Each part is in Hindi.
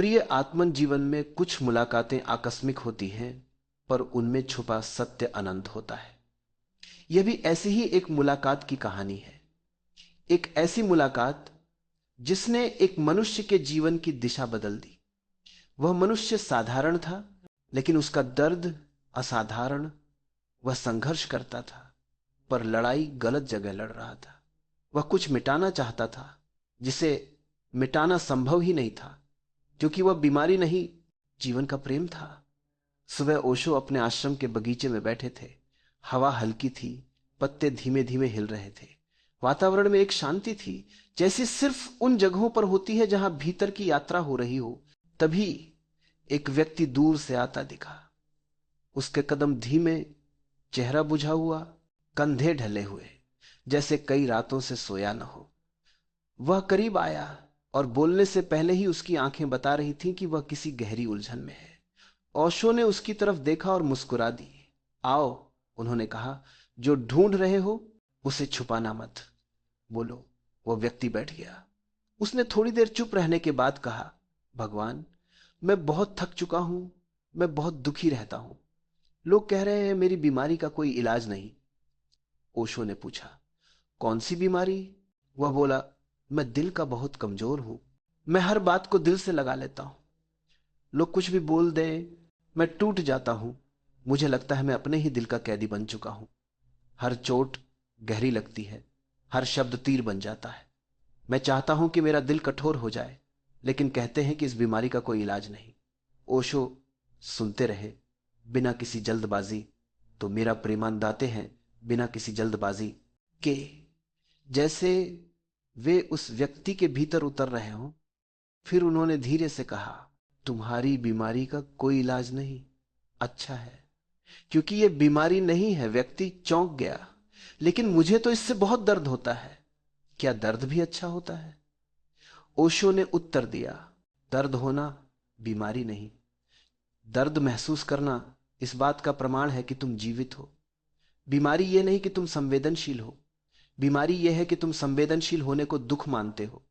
प्रिय आत्मन, जीवन में कुछ मुलाकातें आकस्मिक होती हैं, पर उनमें छुपा सत्य अनंत होता है। यह भी ऐसी ही एक मुलाकात की कहानी है। एक ऐसी मुलाकात जिसने एक मनुष्य के जीवन की दिशा बदल दी। वह मनुष्य साधारण था, लेकिन उसका दर्द असाधारण। वह संघर्ष करता था, पर लड़ाई गलत जगह लड़ रहा था। वह कुछ मिटाना चाहता था, जिसे मिटाना संभव ही नहीं था, क्योंकि वह बीमारी नहीं, जीवन का प्रेम था। सुबह ओशो अपने आश्रम के बगीचे में बैठे थे। हवा हल्की थी, पत्ते धीमे धीमे हिल रहे थे। वातावरण में एक शांति थी, जैसी सिर्फ उन जगहों पर होती है जहां भीतर की यात्रा हो रही हो। तभी एक व्यक्ति दूर से आता दिखा। उसके कदम धीमे, चेहरा बुझा हुआ, कंधे ढले हुए, जैसे कई रातों से सोया न हो। वह करीब आया और बोलने से पहले ही उसकी आंखें बता रही थीं कि वह किसी गहरी उलझन में है। ओशो ने उसकी तरफ देखा और मुस्कुरा दी। आओ, उन्होंने कहा, जो ढूंढ रहे हो उसे छुपाना मत। बोलो। वह व्यक्ति बैठ गया। उसने थोड़ी देर चुप रहने के बाद कहा, भगवान, मैं बहुत थक चुका हूं। मैं बहुत दुखी रहता हूं। लोग कह रहे हैं मेरी बीमारी का कोई इलाज नहीं। ओशो ने पूछा, कौन सी बीमारी? वह बोला, मैं दिल का बहुत कमजोर हूं। मैं हर बात को दिल से लगा लेता हूं। लोग कुछ भी बोल दें, मैं टूट जाता हूं। मुझे लगता है मैं अपने ही दिल का कैदी बन चुका हूं। हर चोट गहरी लगती है, हर शब्द तीर बन जाता है। मैं चाहता हूं कि मेरा दिल कठोर हो जाए, लेकिन कहते हैं कि इस बीमारी का कोई इलाज नहीं। ओशो सुनते रहे, बिना किसी जल्दबाजी। तो मेरा प्रेमानंदाते हैं, बिना किसी जल्दबाजी के। जैसे वे उस व्यक्ति के भीतर उतर रहे हों। फिर उन्होंने धीरे से कहा, तुम्हारी बीमारी का कोई इलाज नहीं। अच्छा है, क्योंकि यह बीमारी नहीं है। व्यक्ति चौंक गया। लेकिन मुझे तो इससे बहुत दर्द होता है। क्या दर्द भी अच्छा होता है? ओशो ने उत्तर दिया, दर्द होना बीमारी नहीं। दर्द महसूस करना इस बात का प्रमाण है कि तुम जीवित हो। बीमारी यह नहीं कि तुम संवेदनशील हो। बीमारी यह है कि तुम संवेदनशील होने को दुख मानते हो।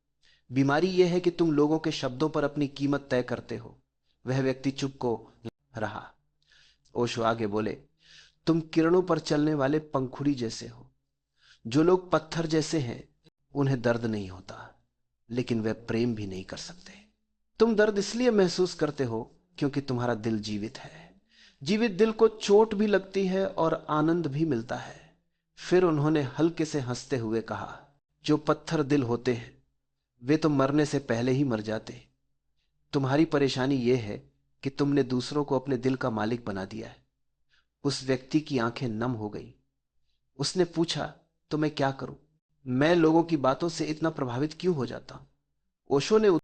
बीमारी यह है कि तुम लोगों के शब्दों पर अपनी कीमत तय करते हो। वह व्यक्ति चुप को रहा। ओशो आगे बोले, तुम किरणों पर चलने वाले पंखुड़ी जैसे हो। जो लोग पत्थर जैसे हैं, उन्हें दर्द नहीं होता, लेकिन वे प्रेम भी नहीं कर सकते। तुम दर्द इसलिए महसूस करते हो क्योंकि तुम्हारा दिल जीवित है। जीवित दिल को चोट भी लगती है और आनंद भी मिलता है। फिर उन्होंने हल्के से हंसते हुए कहा, जो पत्थर दिल होते हैं वे तो मरने से पहले ही मर जाते। तुम्हारी परेशानी यह है कि तुमने दूसरों को अपने दिल का मालिक बना दिया है। उस व्यक्ति की आंखें नम हो गई। उसने पूछा, तो मैं क्या करूं? मैं लोगों की बातों से इतना प्रभावित क्यों हो जाता हूं? ओशो ने